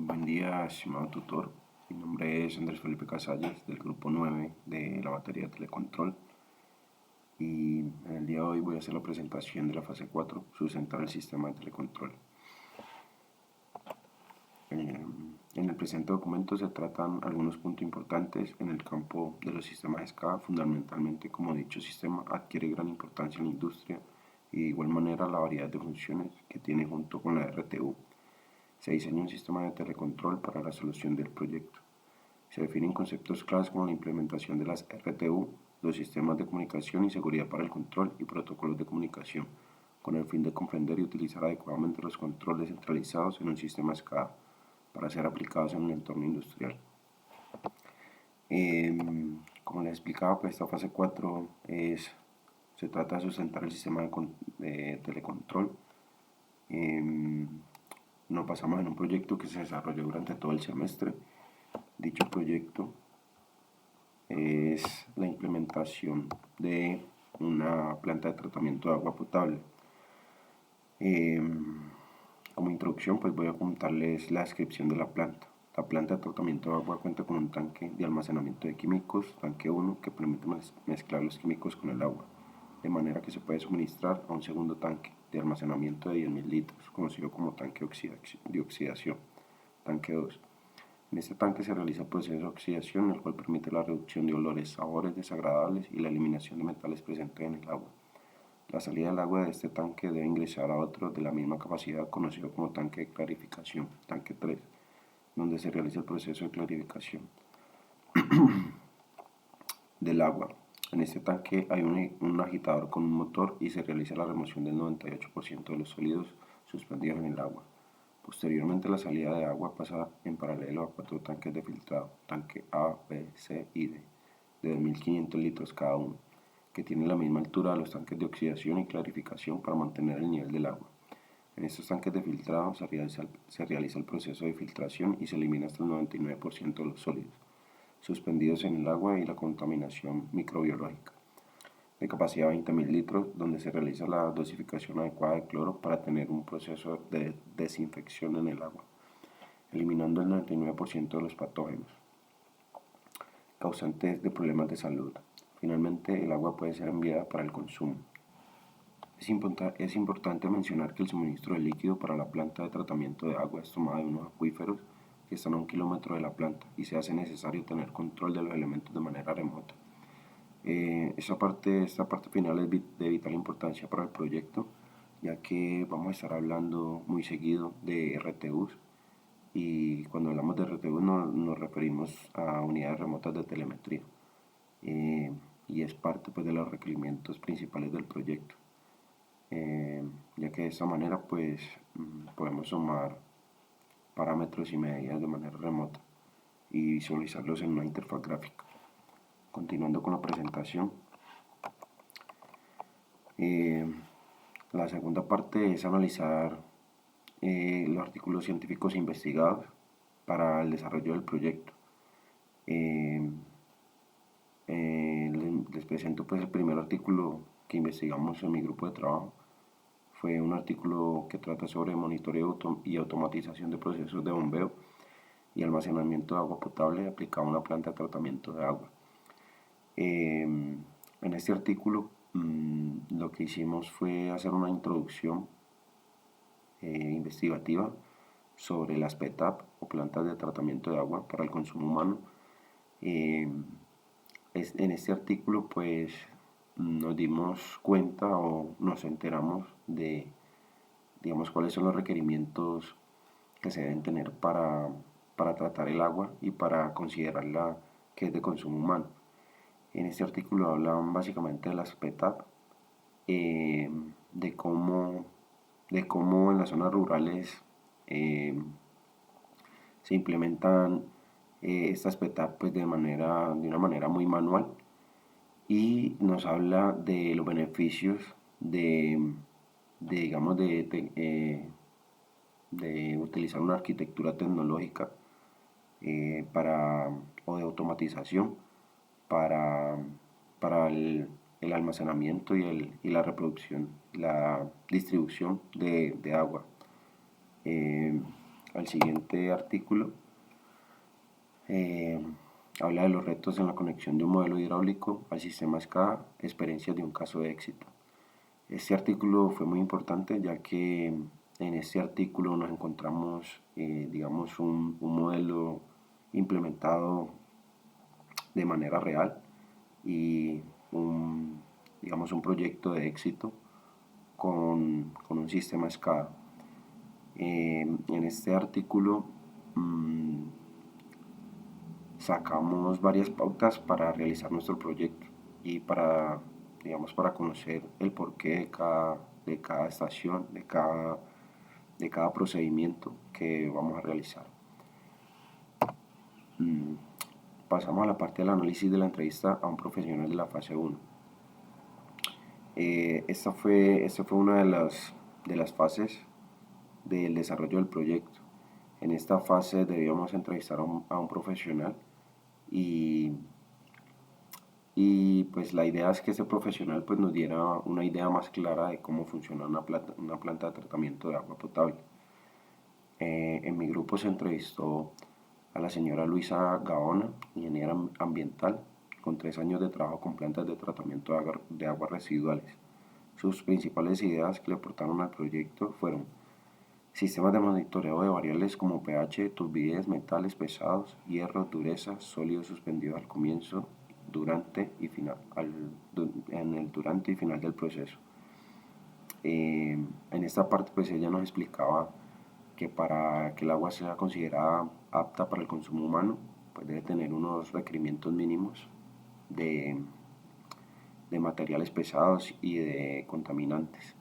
Buen día, estimado tutor. Mi nombre es Andrés Felipe Casalles, del grupo 9 de la batería de telecontrol. Y en el día de hoy voy a hacer la presentación de la fase 4, sustentar el sistema de telecontrol. En el presente documento se tratan algunos puntos importantes en el campo de los sistemas SCADA, fundamentalmente como dicho sistema adquiere gran importancia en la industria y de igual manera la variedad de funciones que tiene junto con la RTU. Se diseña un sistema de telecontrol para la solución del proyecto. Se definen conceptos claves como la implementación de las RTU, los sistemas de comunicación y seguridad para el control y protocolos de comunicación, con el fin de comprender y utilizar adecuadamente los controles centralizados en un sistema SCADA para ser aplicados en un entorno industrial. Como les explicaba, pues esta fase 4 se trata de sustentar el sistema de telecontrol. Nos basamos en un proyecto que se desarrolló durante todo el semestre. Dicho proyecto es la implementación de una planta de tratamiento de agua potable. Como introducción, pues voy a contarles la descripción de la planta. La planta de tratamiento de agua cuenta con un tanque de almacenamiento de químicos, tanque 1, que permite mezclar los químicos con el agua, de manera que se puede suministrar a un segundo tanque de almacenamiento de 10.000 litros, conocido como tanque de oxidación, tanque 2. En este tanque se realiza el proceso de oxidación, el cual permite la reducción de olores, sabores desagradables y la eliminación de metales presentes en el agua. La salida del agua de este tanque debe ingresar a otro de la misma capacidad, conocido como tanque de clarificación, tanque 3, donde se realiza el proceso de clarificación del agua. En este tanque hay un agitador con un motor y se realiza la remoción del 98% de los sólidos suspendidos en el agua. Posteriormente, la salida de agua pasa en paralelo a 4 tanques de filtrado, tanque A, B, C y D, de 2.500 litros cada uno, que tienen la misma altura de los tanques de oxidación y clarificación para mantener el nivel del agua. En estos tanques de filtrado se realiza el proceso de filtración y se elimina hasta el 99% de los sólidos suspendidos en el agua y la contaminación microbiológica, de capacidad 20.000 litros, donde se realiza la dosificación adecuada de cloro para tener un proceso de desinfección en el agua, eliminando el 99% de los patógenos causantes de problemas de salud. Finalmente, el agua puede ser enviada para el consumo. Es importante mencionar que el suministro de líquido para la planta de tratamiento de agua es tomado de unos acuíferos que están a 1 kilómetro de la planta y se hace necesario tener control de los elementos de manera remota. Esta parte final es de vital importancia para el proyecto, ya que vamos a estar hablando muy seguido de RTUs y cuando hablamos de RTUs nos referimos a unidades remotas de telemetría y es parte pues, de los requerimientos principales del proyecto, ya que de esta manera pues podemos sumar parámetros y medidas de manera remota y visualizarlos en una interfaz gráfica. Continuando con la presentación, la segunda parte es analizar los artículos científicos investigados para el desarrollo del proyecto. Les presento pues el primer artículo que investigamos en mi grupo de trabajo. Fue un artículo que trata sobre monitoreo y automatización de procesos de bombeo y almacenamiento de agua potable aplicado a una planta de tratamiento de agua. En este artículo lo que hicimos fue hacer una introducción investigativa sobre las PETAP o plantas de tratamiento de agua para el consumo humano. En este artículo pues nos dimos cuenta o nos enteramos de, digamos, cuáles son los requerimientos que se deben tener para tratar el agua y para considerarla que es de consumo humano. En este artículo hablan básicamente de las PETAP, de cómo en las zonas rurales se implementan estas PETAP pues, de una manera muy manual y nos habla de los beneficios digamos, de utilizar una arquitectura tecnológica o de automatización para, el almacenamiento y la reproducción, la distribución de agua. al siguiente artículo, habla de los retos en la conexión de un modelo hidráulico al sistema SCADA, experiencias de un caso de éxito. Este artículo fue muy importante ya que en este artículo nos encontramos, digamos, un modelo implementado de manera real y digamos, un proyecto de éxito con un sistema SCADA. En este artículo sacamos varias pautas para realizar nuestro proyecto y para, digamos, para conocer el porqué de cada estación, de cada procedimiento que vamos a realizar. Pasamos a la parte del análisis de la entrevista a un profesional de la fase 1. Esta fue una de las fases del desarrollo del proyecto. En esta fase debíamos entrevistar a un profesional y pues la idea es que ese profesional pues nos diera una idea más clara de cómo funciona una planta de tratamiento de agua potable. En mi grupo se entrevistó a la señora Luisa Gaona, ingeniera ambiental, con 3 años de trabajo con plantas de tratamiento de aguas residuales. Sus principales ideas que le aportaron al proyecto fueron sistemas de monitoreo de variables como pH, turbidez, metales pesados, hierro, dureza, sólidos suspendidos al comienzo, durante y final del proceso. En esta parte pues ella nos explicaba que para que el agua sea considerada apta para el consumo humano, pues debe tener unos requerimientos mínimos de materiales pesados y de contaminantes.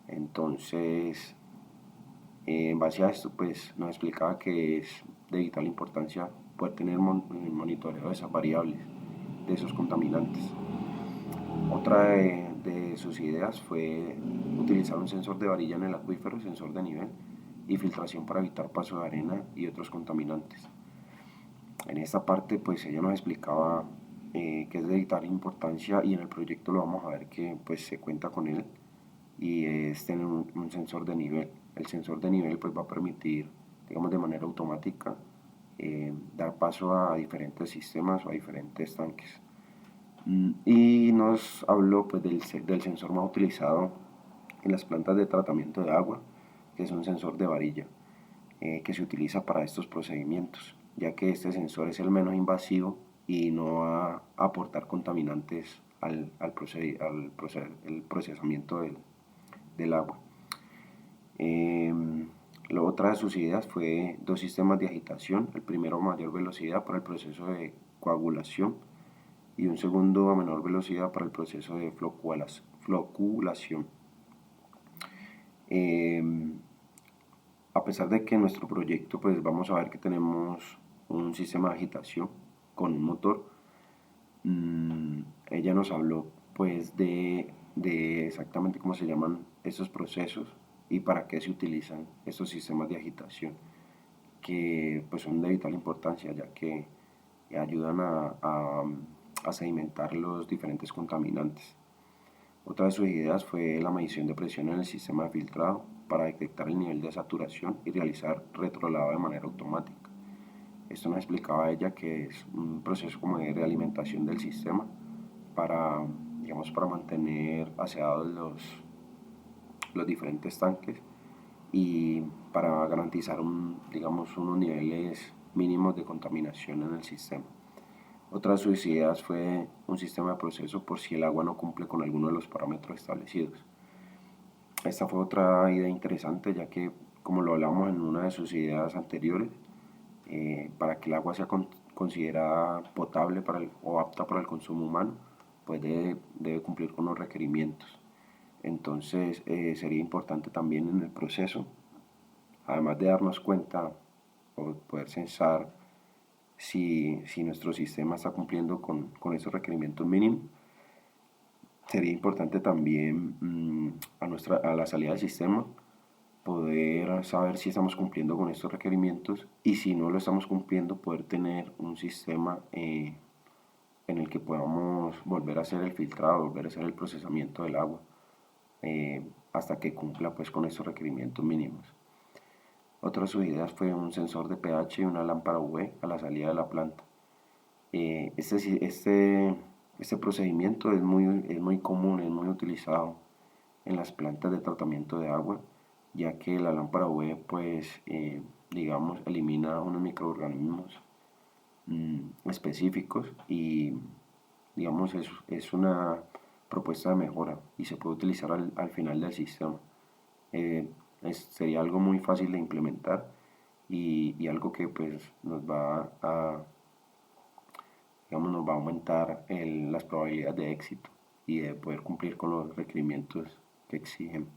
Entonces, en base a esto, pues nos explicaba que es de vital importancia poder tener monitoreo de esas variables, de esos contaminantes. Otra de sus ideas fue utilizar un sensor de varilla en el acuífero, sensor de nivel y filtración para evitar paso de arena y otros contaminantes. En esta parte pues ella nos explicaba que es de vital importancia y en el proyecto lo vamos a ver que pues se cuenta con él y es tener un sensor de nivel. El sensor de nivel pues va a permitir, digamos, de manera automática dar paso a diferentes sistemas o a diferentes tanques. Y nos habló pues del sensor más utilizado en las plantas de tratamiento de agua, que es un sensor de varilla que se utiliza para estos procedimientos, ya que este sensor es el menos invasivo y no va a aportar contaminantes al procesamiento del agua. La otra de sus ideas fue 2 sistemas de agitación, el primero a mayor velocidad para el proceso de coagulación y un segundo a menor velocidad para el proceso de floculación. A pesar de que en nuestro proyecto pues vamos a ver que tenemos un sistema de agitación con un motor, ella nos habló pues de exactamente cómo se llaman estos procesos y para qué se utilizan estos sistemas de agitación, que pues son de vital importancia ya que ayudan a sedimentar los diferentes contaminantes. Otra de sus ideas fue la medición de presión en el sistema de filtrado para detectar el nivel de saturación y realizar retrolavado de manera automática. Esto nos explicaba ella que es un proceso como de realimentación del sistema para, digamos, para mantener aseados los diferentes tanques y para garantizar digamos, unos niveles mínimos de contaminación en el sistema. Otra de sus ideas fue un sistema de proceso por si el agua no cumple con alguno de los parámetros establecidos. Esta fue otra idea interesante ya que, como lo hablamos en una de sus ideas anteriores, para que el agua sea considerada potable o apta para el consumo humano, pues debe cumplir con los requerimientos. Entonces sería importante también en el proceso, además de darnos cuenta o poder censar si nuestro sistema está cumpliendo con esos requerimientos mínimos, sería importante también a la salida del sistema poder saber si estamos cumpliendo con estos requerimientos y si no lo estamos cumpliendo poder tener un sistema en el que podamos volver a hacer el filtrado, volver a hacer el procesamiento del agua hasta que cumpla pues con estos requerimientos mínimos. Otra de sus ideas fue un sensor de pH y una lámpara UV a la salida de la planta. Este procedimiento es muy común, es muy utilizado en las plantas de tratamiento de agua, ya que la lámpara UV, pues, digamos, elimina unos microorganismos específicos y, digamos, es una propuesta de mejora y se puede utilizar al final del sistema. Sería algo muy fácil de implementar y algo que pues nos va a aumentar las probabilidades de éxito y de poder cumplir con los requerimientos que exigen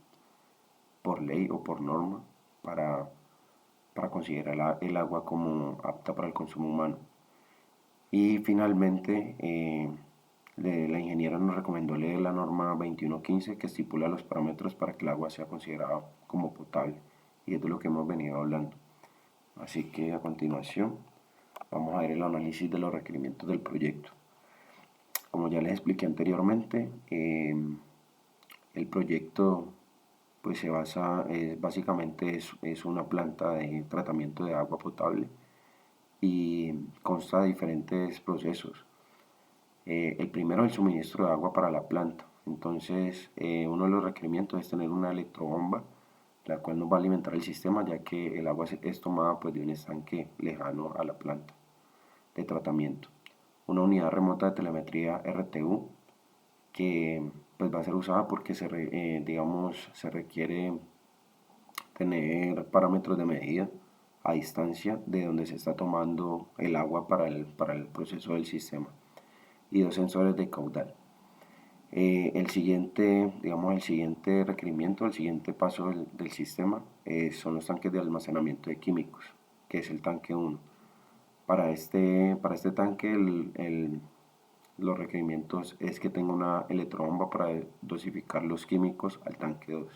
por ley o por norma para, para considerar el agua como apta para el consumo humano. Y finalmente, la ingeniera nos recomendó leer la norma 2115 que estipula los parámetros para que el agua sea considerada como potable. Y es de lo que hemos venido hablando. Así que a continuación vamos a ver el análisis de los requerimientos del proyecto. Como ya les expliqué anteriormente, el proyecto pues se basa, básicamente es una planta de tratamiento de agua potable y consta de diferentes procesos. El primero es el suministro de agua para la planta. Entonces, uno de los requerimientos es tener una electrobomba, la cual nos va a alimentar el sistema, ya que el agua es tomada pues, de un estanque lejano a la planta de tratamiento. Una unidad remota de telemetría RTU, que pues, va a ser usada porque se requiere tener parámetros de medida a distancia de donde se está tomando el agua para el proceso del sistema, y dos sensores de caudal. El siguiente requerimiento, el siguiente paso del sistema son los tanques de almacenamiento de químicos, que es el tanque 1. Para este tanque los requerimientos es que tenga una electrobomba para dosificar los químicos al tanque 2.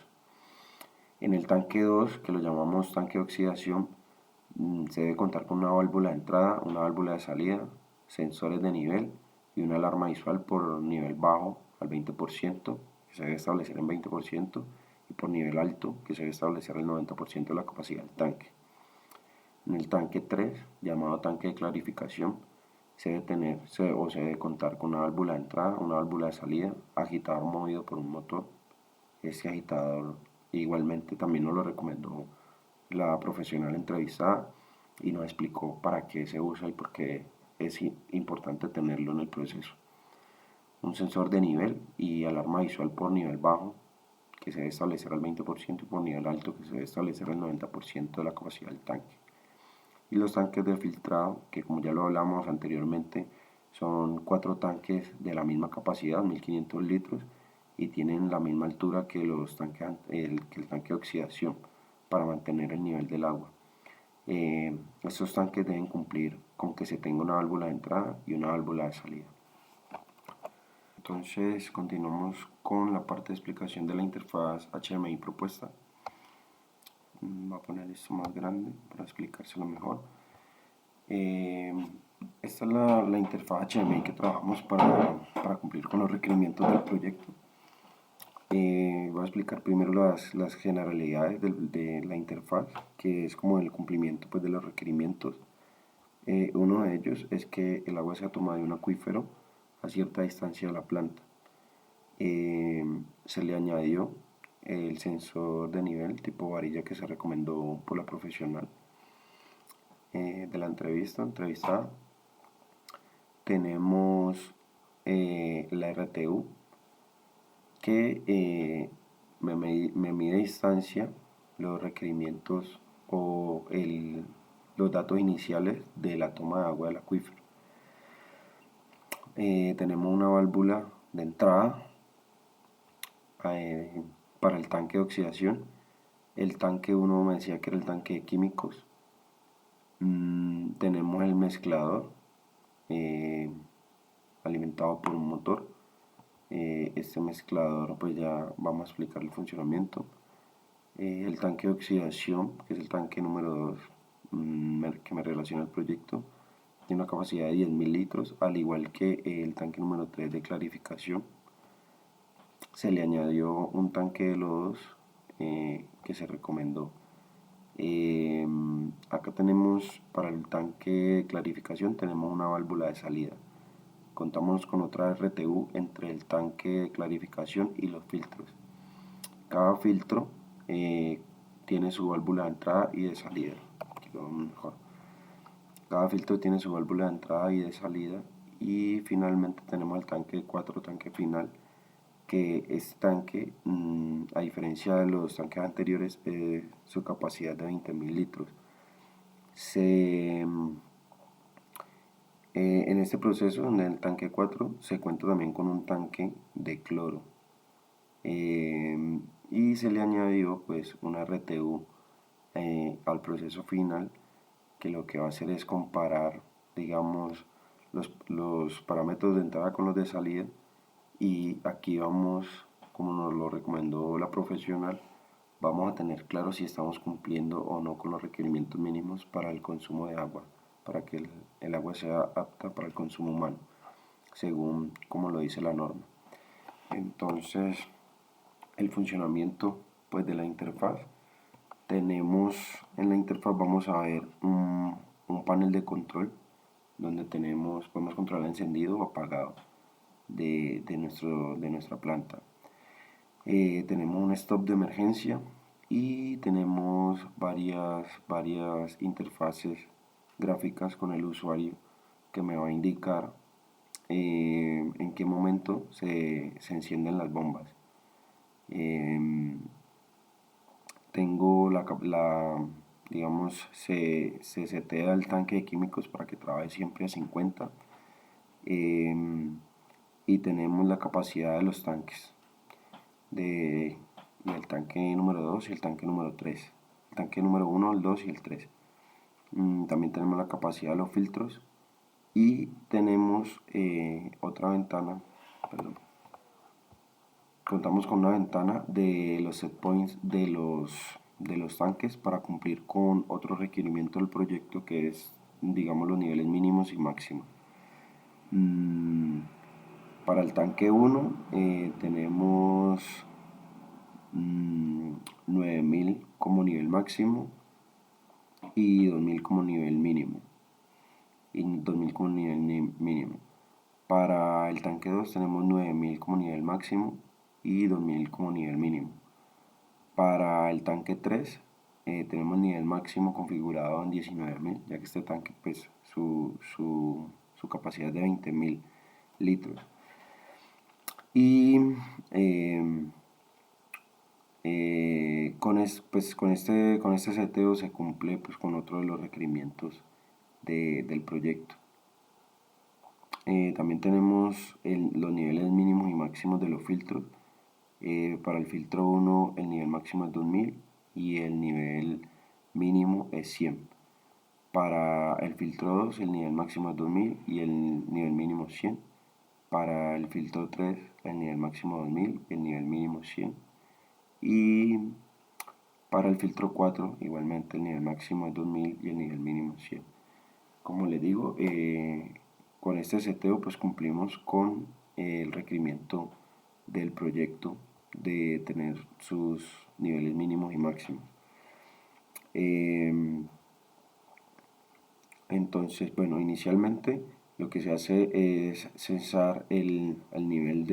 En el tanque 2, que lo llamamos tanque de oxidación, se debe contar con una válvula de entrada, una válvula de salida, sensores de nivel y una alarma visual por nivel bajo al 20%, que se debe establecer en 20%, y por nivel alto, que se debe establecer el 90% de la capacidad del tanque. En el tanque 3, llamado tanque de clarificación, se debe contar con una válvula de entrada, una válvula de salida, agitador movido por un motor. Este agitador igualmente también nos lo recomendó la profesional entrevistada y nos explicó para qué se usa y por qué es importante tenerlo en el proceso. Un sensor de nivel y alarma visual por nivel bajo, que se debe establecer al 20%, y por nivel alto, que se debe establecer al 90% de la capacidad del tanque. Y los tanques de filtrado, que como ya lo hablamos anteriormente, son 4 tanques de la misma capacidad, 1500 litros, y tienen la misma altura que el tanque de oxidación para mantener el nivel del agua. Estos tanques deben cumplir con que se tenga una válvula de entrada y una válvula de salida. Entonces continuamos con la parte de explicación de la interfaz HDMI propuesta. Voy a poner esto más grande para explicárselo mejor. Esta es la interfaz HDMI que trabajamos para cumplir con los requerimientos del proyecto. Voy a explicar primero las generalidades de la interfaz, que es como el cumplimiento pues, de los requerimientos. Uno de ellos es que el agua sea tomada de un acuífero a cierta distancia de la planta. Se le añadió el sensor de nivel tipo varilla que se recomendó por la profesional de la entrevistada. Tenemos la RTU que me mide a distancia los requerimientos o los datos iniciales de la toma de agua del acuífero. Tenemos una válvula de entrada para el tanque de oxidación. El tanque 1 me decía que era el tanque de químicos. Tenemos el mezclador alimentado por un motor. Este mezclador pues ya vamos a explicar el funcionamiento. El tanque de oxidación, que es el tanque número 2 que me relaciona al proyecto, tiene una capacidad de 10.000 litros, al igual que el tanque número 3 de clarificación. Se le añadió un tanque de lodos que se recomendó Acá tenemos para el tanque de clarificación tenemos una válvula de salida. Contamos con otra RTU entre el tanque de clarificación y los filtros. Cada filtro tiene su válvula de entrada y de salida. Aquí lo vemos mejor. Cada filtro tiene su válvula de entrada y de salida. Y finalmente tenemos el tanque 4, tanque final, que este tanque, a diferencia de los tanques anteriores, su capacidad de 20.000 litros. En este proceso, en el tanque 4, se cuenta también con un tanque de cloro. Y se le añadió pues una RTU al proceso final, que lo que va a hacer es comparar, digamos, los parámetros de entrada con los de salida, y aquí vamos, como nos lo recomendó la profesional, vamos a tener claro si estamos cumpliendo o no con los requerimientos mínimos para el consumo de agua, para que el agua sea apta para el consumo humano, según como lo dice la norma. Entonces, el funcionamiento pues de la interfaz, tenemos en la interfaz, vamos a ver un panel de control donde podemos controlar encendido o apagado de nuestra planta. Tenemos un stop de emergencia y tenemos varias interfaces gráficas con el usuario que me va a indicar en qué momento se encienden las bombas. Tengo digamos, se setea el tanque de químicos para que trabaje siempre a 50. Y tenemos la capacidad de los tanques, del tanque número 2 y el tanque número 3. El tanque número 1, el 2 y el 3. También tenemos la capacidad de los filtros y tenemos otra ventana, perdón. Contamos con una ventana de los set points de los tanques para cumplir con otro requerimiento del proyecto, que es, digamos, los niveles mínimos y máximos. Para el tanque 1 tenemos 9.000 como nivel máximo y 2.000 como nivel mínimo. Para el tanque 2 tenemos 9.000 como nivel máximo y 2.000 como nivel mínimo. Para el tanque 3 tenemos nivel máximo configurado en 19.000, ya que este tanque pues su capacidad es de 20.000 litros. Y con este seteo se cumple pues con otro de los requerimientos del proyecto. También tenemos los niveles mínimos y máximos de los filtros. Para el filtro 1 el nivel máximo es 2000 y el nivel mínimo es 100. Para el filtro 2 el nivel máximo es 2000 y el nivel mínimo es 100. Para el filtro 3 el nivel máximo es 2000 y el nivel mínimo es 100. Y para el filtro 4 igualmente el nivel máximo es 2000 y el nivel mínimo es 100. Como les digo, con este seteo pues cumplimos con el requerimiento del proyecto de tener sus niveles mínimos y máximos. Entonces, bueno, inicialmente lo que se hace es censar el nivel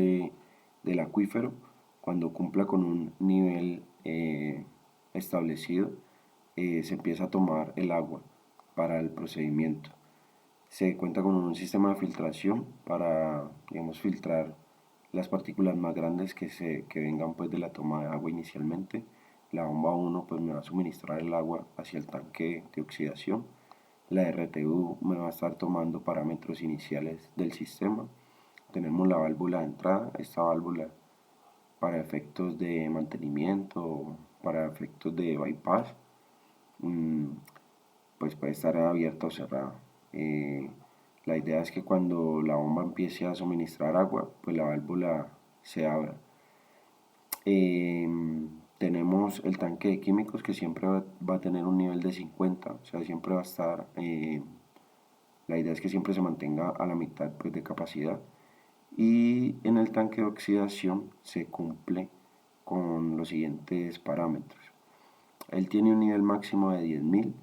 del acuífero. Cuando cumpla con un nivel establecido, se empieza a tomar el agua para el procedimiento. Se cuenta con un sistema de filtración para, digamos, filtrar las partículas más grandes que vengan pues de la toma de agua inicialmente. La bomba 1 pues me va a suministrar el agua hacia el tanque de oxidación. La RTU me va a estar tomando parámetros iniciales del sistema. Tenemos la válvula de entrada, esta válvula para efectos de mantenimiento, para efectos de bypass, pues puede estar abierta o cerrada. La idea es que cuando la bomba empiece a suministrar agua, pues la válvula se abra. Tenemos el tanque de químicos, que siempre va a tener un nivel de 50, o sea, siempre va a estar, la idea es que siempre se mantenga a la mitad pues, de capacidad. Y en el tanque de oxidación se cumple con los siguientes parámetros. Él tiene un nivel máximo de 10.000,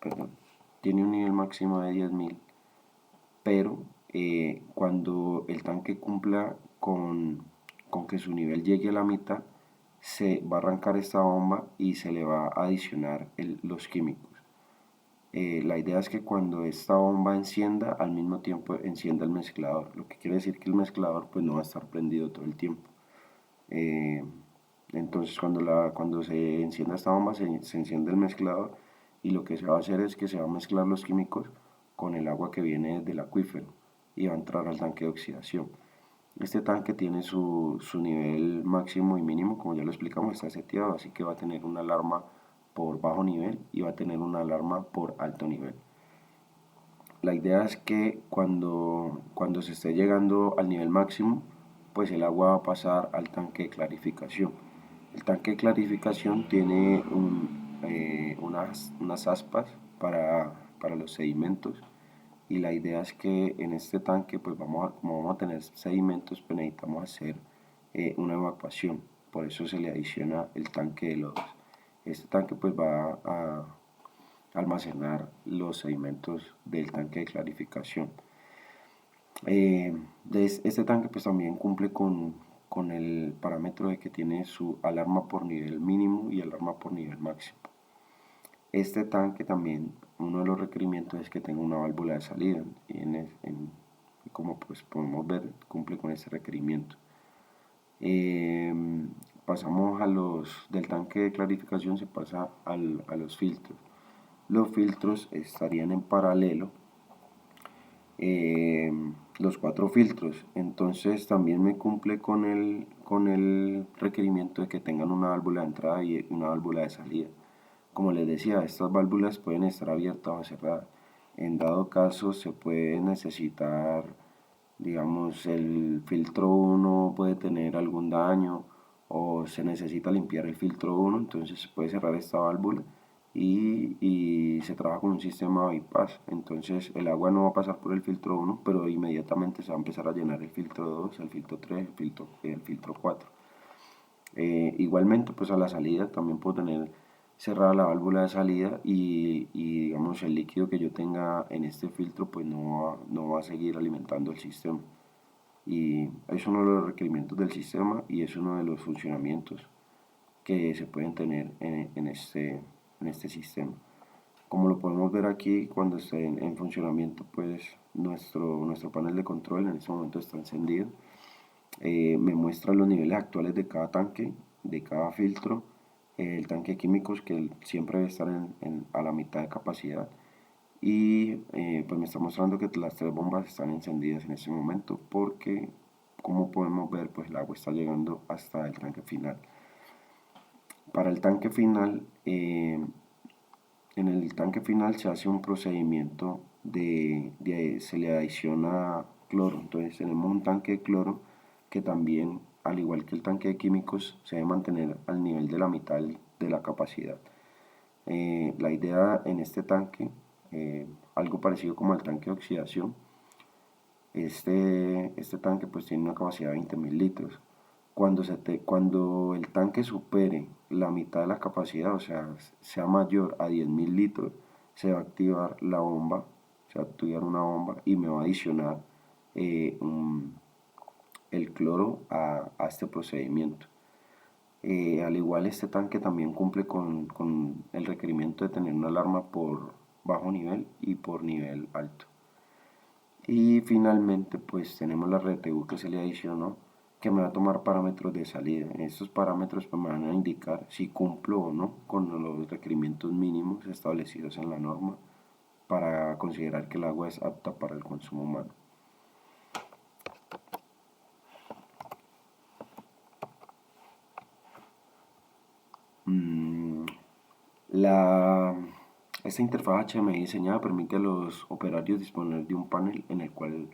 perdón, tiene un nivel máximo de 10.000, pero cuando el tanque cumpla con que su nivel llegue a la mitad, se va a arrancar esta bomba y se le va a adicionar los químicos. La idea es que cuando esta bomba encienda, al mismo tiempo encienda el mezclador, lo que quiere decir que el mezclador pues no va a estar prendido todo el tiempo. Eh, entonces cuando se encienda esta bomba se enciende el mezclador y lo que se va a hacer es que se va a mezclar los químicos con el agua que viene del acuífero y va a entrar al tanque de oxidación. Este tanque tiene su nivel máximo y mínimo, como ya lo explicamos, está seteado, así que va a tener una alarma por bajo nivel y va a tener una alarma por alto nivel. La idea es que cuando se esté llegando al nivel máximo, pues el agua va a pasar al tanque de clarificación. El tanque de clarificación tiene unas aspas para los sedimentos y la idea es que en este tanque, pues como vamos a tener sedimentos, pues necesitamos hacer una evacuación. Por eso se le adiciona el tanque de lodos. Este tanque pues va a almacenar los sedimentos del tanque de clarificación. Este tanque pues también cumple con el parámetro de que tiene su alarma por nivel mínimo y alarma por nivel máximo. Este tanque también, uno de los requerimientos es que tenga una válvula de salida y como pues podemos ver, cumple con este requerimiento. Pasamos del tanque de clarificación, se pasa a los filtros. Los filtros estarían en paralelo, los 4 filtros, entonces también me cumple con el requerimiento de que tengan una válvula de entrada y una válvula de salida. Como les decía, estas válvulas pueden estar abiertas o cerradas. En dado caso se puede necesitar, digamos, el filtro 1 puede tener algún daño o se necesita limpiar el filtro 1, entonces se puede cerrar esta válvula y se trabaja con un sistema bypass. Entonces el agua no va a pasar por el filtro 1, pero inmediatamente se va a empezar a llenar el filtro 2, el filtro 3, el filtro 4. Igualmente, pues a la salida también puedo tener cerrada la válvula de salida y digamos el líquido que yo tenga en este filtro pues no va a seguir alimentando el sistema. Y es uno de los requerimientos del sistema y es uno de los funcionamientos que se pueden tener en este sistema. Como lo podemos ver aquí, cuando esté en funcionamiento, pues nuestro panel de control en este momento está encendido. Me muestra los niveles actuales de cada tanque, de cada filtro, el tanque de químicos que siempre debe estar a la mitad de capacidad y pues me está mostrando que las 3 bombas están encendidas en este momento porque como podemos ver pues el agua está llegando hasta el tanque final. Para el tanque final, en el tanque final se hace un procedimiento se le adiciona cloro. Entonces tenemos un tanque de cloro que también, al igual que el tanque de químicos, se debe mantener al nivel de la mitad de la capacidad. La idea en este tanque, algo parecido como el tanque de oxidación, este tanque pues tiene una capacidad de 20.000 litros. Cuando el tanque supere la mitad de la capacidad, o sea mayor a 10.000 litros, se va a activar la bomba, se va a activar una bomba y me va a adicionar el cloro a este procedimiento. Al igual este tanque también cumple con el requerimiento de tener una alarma por bajo nivel y por nivel alto. Y finalmente pues tenemos la RTU que se le adicionó, que me va a tomar parámetros de salida. Estos parámetros pues, me van a indicar si cumplo o no con los requerimientos mínimos establecidos en la norma para considerar que el agua es apta para el consumo humano. Esta interfaz HMI diseñada permite a los operarios disponer de un panel en el cual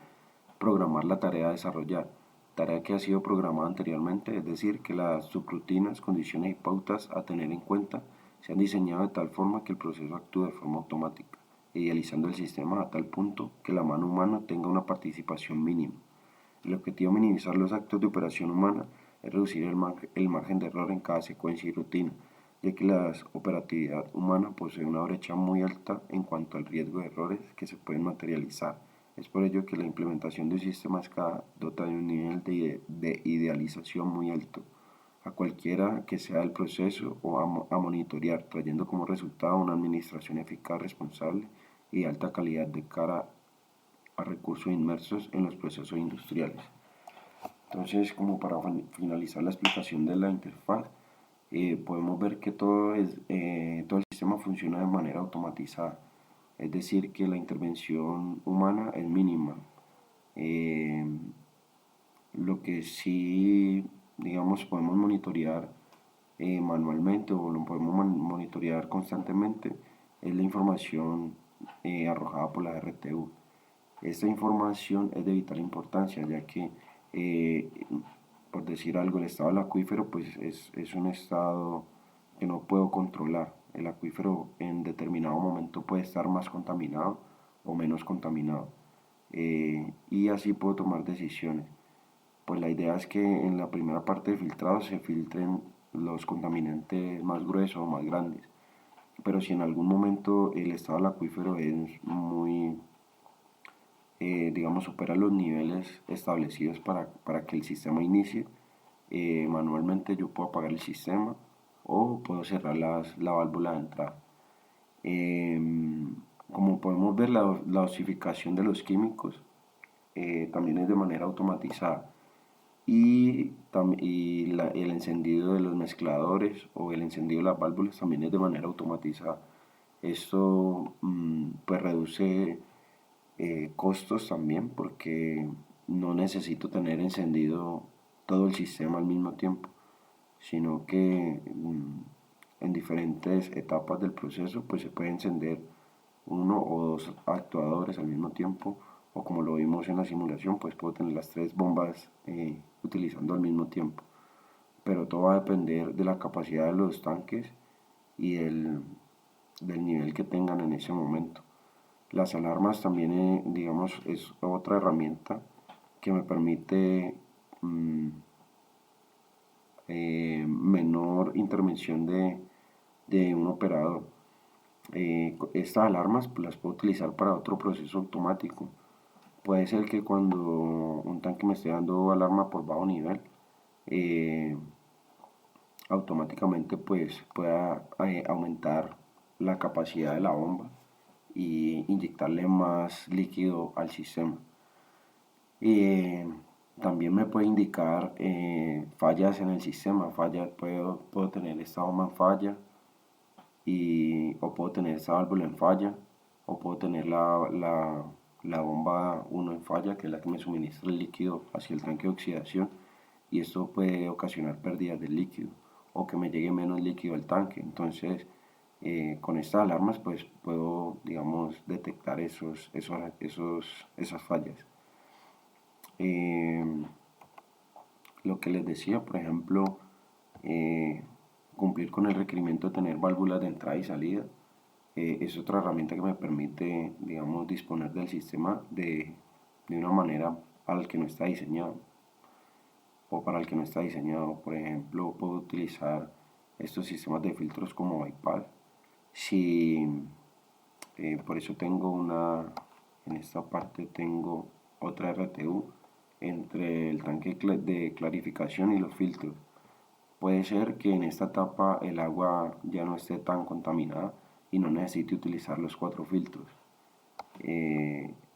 programar la tarea a desarrollar, tarea que ha sido programada anteriormente, es decir, que las subrutinas, condiciones y pautas a tener en cuenta se han diseñado de tal forma que el proceso actúe de forma automática, idealizando el sistema a tal punto que la mano humana tenga una participación mínima. El objetivo de minimizar los actos de operación humana es reducir el margen de error en cada secuencia y rutina, ya que la operatividad humana posee una brecha muy alta en cuanto al riesgo de errores que se pueden materializar. Es por ello que la implementación de un sistema SCADA dota de un nivel de idealización muy alto a cualquiera que sea el proceso o a monitorear, trayendo como resultado una administración eficaz, responsable y de alta calidad de cara a recursos inmersos en los procesos industriales. Entonces, como para finalizar la explicación de la interfaz, podemos ver que todo el sistema funciona de manera automatizada, es decir, que la intervención humana es mínima. Eh, lo que sí, digamos, podemos monitorear manualmente o lo podemos monitorear constantemente es la información arrojada por la RTU. Esta información es de vital importancia, ya que, eh, por decir algo, el estado del acuífero pues es un estado que no puedo controlar. El acuífero en determinado momento puede estar más contaminado o menos contaminado. Y así puedo tomar decisiones. Pues la idea es que en la primera parte de filtrado se filtren los contaminantes más gruesos o más grandes. Pero si en algún momento el estado del acuífero es muy, digamos, supera los niveles establecidos para que el sistema inicie, manualmente yo puedo apagar el sistema o puedo cerrar la válvula de entrada. Como podemos ver, la dosificación de los químicos también es de manera automatizada y el encendido de los mezcladores o el encendido de las válvulas también es de manera automatizada. Esto pues reduce costos también porque no necesito tener encendido todo el sistema al mismo tiempo, sino que en diferentes etapas del proceso pues se puede encender uno o dos actuadores al mismo tiempo, o como lo vimos en la simulación pues puedo tener las tres bombas utilizando al mismo tiempo, pero todo va a depender de la capacidad de los tanques y del nivel que tengan en ese momento. Las alarmas también, digamos, es otra herramienta que me permite menor intervención de un operador. Estas alarmas pues, las puedo utilizar para otro proceso automático. Puede ser que cuando un tanque me esté dando alarma por bajo nivel, eh, automáticamente pues pueda aumentar la capacidad de la bomba y inyectarle más líquido al sistema. Eh, También me puede indicar fallas en el sistema, puedo tener esta bomba en falla o puedo tener esta válvula en falla o puedo tener la bomba 1 en falla, que es la que me suministra el líquido hacia el tanque de oxidación, y esto puede ocasionar pérdidas de líquido o que me llegue menos líquido al tanque. Entonces, con estas alarmas pues puedo, digamos, detectar esas fallas. Lo que les decía, por ejemplo, eh, cumplir con el requerimiento de tener válvulas de entrada y salida, es otra herramienta que me permite, digamos, disponer del sistema de una manera para el que no está diseñado o para el que no está diseñado. Por ejemplo, puedo utilizar estos sistemas de filtros como bypass. Si por eso en esta parte tengo otra RTU entre el tanque de clarificación y los filtros. Puede ser que en esta etapa el agua ya no esté tan contaminada y no necesite utilizar los cuatro filtros.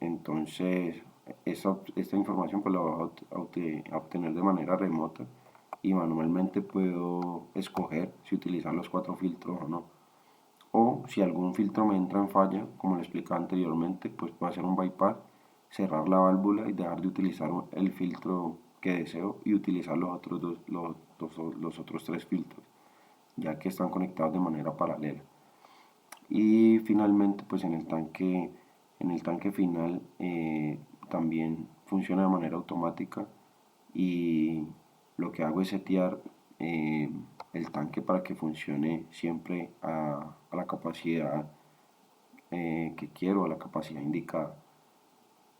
Entonces, esta información pues la voy a obtener de manera remota y manualmente puedo escoger si utilizar los cuatro filtros o no. O si algún filtro me entra en falla, como le explicaba anteriormente, pues puedo hacer un bypass, cerrar la válvula y dejar de utilizar el filtro que deseo y utilizar los otros tres filtros, ya que están conectados de manera paralela. Y finalmente, pues en el tanque final también funciona de manera automática y lo que hago es setear el tanque para que funcione siempre a la capacidad que quiero, a la capacidad indicada.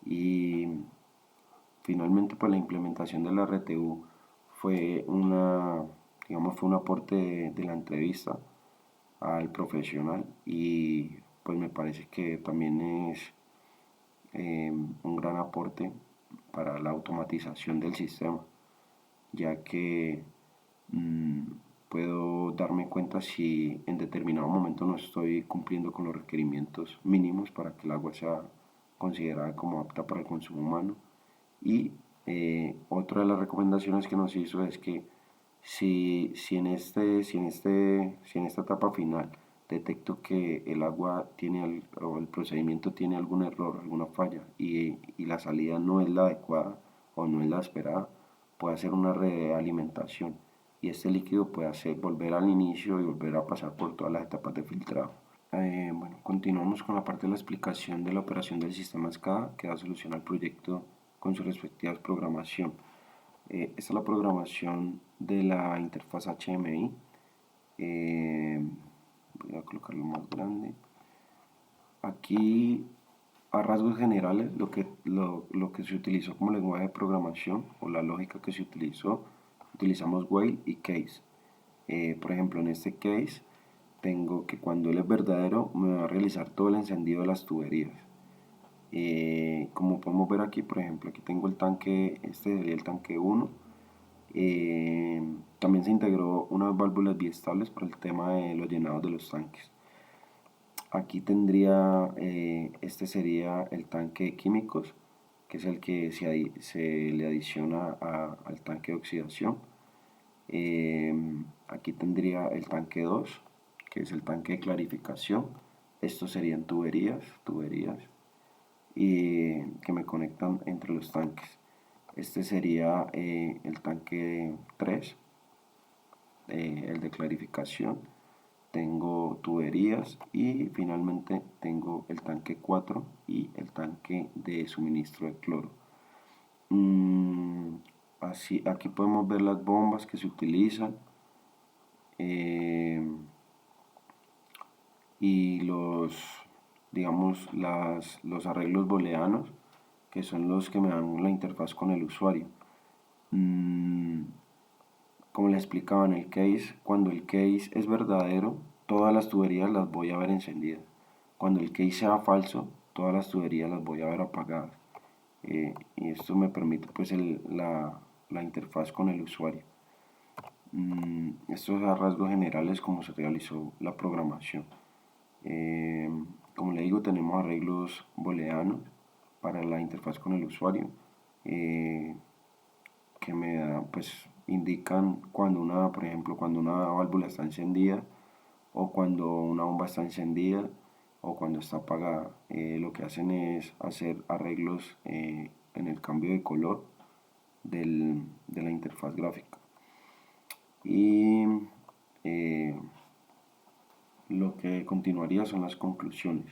Y finalmente, pues la implementación de la RTU fue digamos, fue un aporte de la entrevista al profesional, y pues me parece que también es un gran aporte para la automatización del sistema, ya que mm, puedo darme cuenta si en determinado momento no estoy cumpliendo con los requerimientos mínimos para que el agua sea considerada como apta para el consumo humano. Y otra de las recomendaciones que nos hizo es que si en esta etapa final detecto que el agua tiene o el procedimiento tiene algún error, alguna falla, y la salida no es la adecuada o no es la esperada, puede hacer una realimentación, y este líquido puede hacer volver al inicio y volver a pasar por todas las etapas de filtrado. Bueno, continuamos con la parte de la explicación de la operación del sistema SCADA que da solución al proyecto con sus respectivas programación. Esta es la programación de la interfaz HMI. Voy a colocarlo más grande. Aquí, a rasgos generales, lo que se utilizó como lenguaje de programación o la lógica que se utilizó, utilizamos while y case. Por ejemplo, en este case, tengo que cuando él es verdadero, me va a realizar todo el encendido de las tuberías. Como podemos ver aquí, por ejemplo, aquí tengo el tanque, este sería el tanque 1. También se integró unas válvulas biestables para el tema de los llenados de los tanques. Aquí tendría, este sería el tanque de químicos, que es el que se le adiciona al tanque de oxidación. Aquí tendría el tanque 2, que es el tanque de clarificación. Estos serían tuberías y que me conectan entre los tanques. Este sería el tanque 3, el de clarificación. Tengo tuberías y finalmente tengo el tanque 4 y el tanque de suministro de cloro. Así, aquí podemos ver las bombas que se utilizan y digamos, los arreglos booleanos, que son los que me dan la interfaz con el usuario. Como le explicaba en el case, cuando el case es verdadero, todas las tuberías las voy a ver encendidas. Cuando el case sea falso, todas las tuberías las voy a ver apagadas. Y esto me permite pues la interfaz con el usuario. Estos a rasgos generales como se realizó la programación. Como le digo, tenemos arreglos booleanos para la interfaz con el usuario, que me da, pues indican cuando por ejemplo, cuando una válvula está encendida o cuando una bomba está encendida o cuando está apagada. Lo que hacen es hacer arreglos en el cambio de color de la interfaz gráfica. Y lo que continuaría son las conclusiones.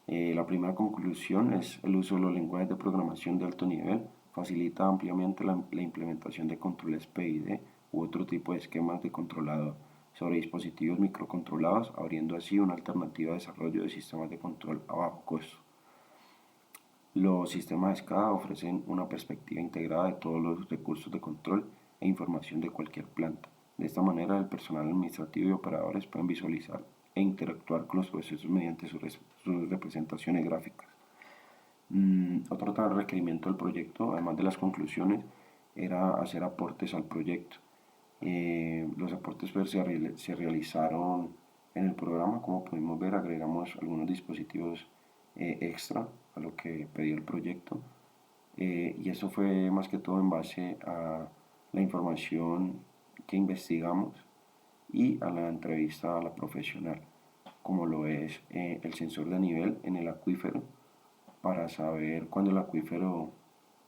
La primera conclusión es el uso de los lenguajes de programación de alto nivel facilita ampliamente la implementación de controles PID u otro tipo de esquemas de controlador sobre dispositivos microcontrolados, abriendo así una alternativa de desarrollo de sistemas de control a bajo costo. Los sistemas SCADA ofrecen una perspectiva integrada de todos los recursos de control e información de cualquier planta. De esta manera, el personal administrativo y operadores pueden visualizar e interactuar con los procesos mediante sus representaciones gráficas. Otro requerimiento del proyecto, además de las conclusiones, era hacer aportes al proyecto. Los aportes pues, se realizaron en el programa. Como pudimos ver, agregamos algunos dispositivos extra a lo que pedía el proyecto, y eso fue más que todo en base a la información que investigamos y a la entrevista a la profesional, como lo es el sensor de nivel en el acuífero, para saber cuándo el acuífero,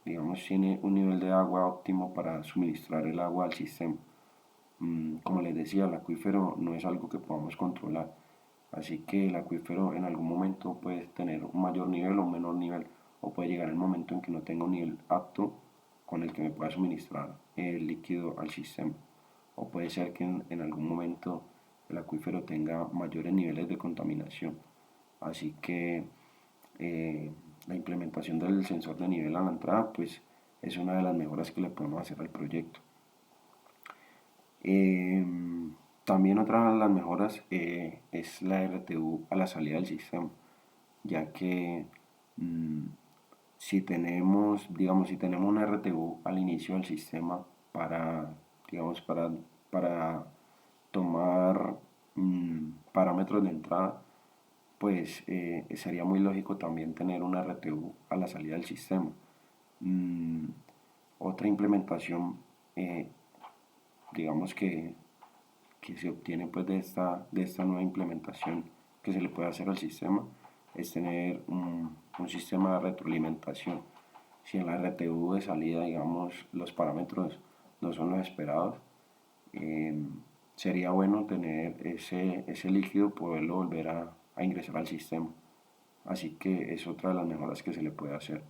digamos, tiene un nivel de agua óptimo para suministrar el agua al sistema. Como les decía, el acuífero no es algo que podamos controlar, así que el acuífero en algún momento puede tener un mayor nivel o un menor nivel, o puede llegar el momento en que no tenga un nivel apto con el que me pueda suministrar el líquido al sistema, o puede ser que en algún momento el acuífero tenga mayores niveles de contaminación. Así que la implementación del sensor de nivel a la entrada pues es una de las mejoras que le podemos hacer al proyecto. También otra de las mejoras es la RTU a la salida del sistema, ya que mm, si tenemos, digamos, si tenemos una RTU al inicio del sistema para, digamos, para tomar parámetros de entrada, pues sería muy lógico también tener una RTU a la salida del sistema. Mm, Otra implementación, eh, digamos que se obtiene pues de esta nueva implementación que se le puede hacer al sistema es tener un sistema de retroalimentación. Si en la RTU de salida, digamos, los parámetros no son los esperados, eh, sería bueno tener ese líquido, poderlo volver a ingresar al sistema. Así que es otra de las mejoras que se le puede hacer.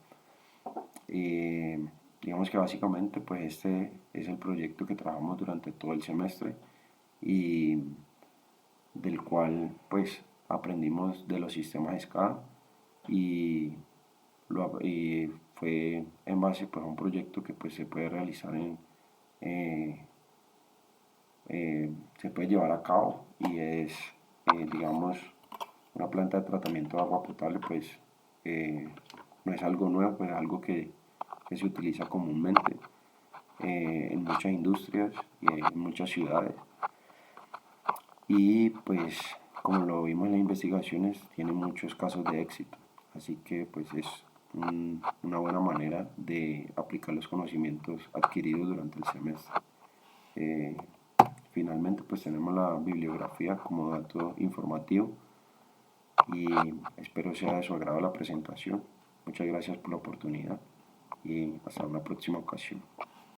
Digamos que básicamente pues este es el proyecto que trabajamos durante todo el semestre y del cual pues aprendimos de los sistemas SCADA y, y fue en base pues, a un proyecto que pues se puede realizar eh, se puede llevar a cabo y es digamos una planta de tratamiento de agua potable pues no es algo nuevo, pues es algo que se utiliza comúnmente en muchas industrias y en muchas ciudades. Y pues como lo vimos en las investigaciones, tiene muchos casos de éxito. Así que pues es una buena manera de aplicar los conocimientos adquiridos durante el semestre. Eh, Finalmente pues tenemos la bibliografía como dato informativo y espero sea de su agrado la presentación. Muchas gracias por la oportunidad y hasta una próxima ocasión.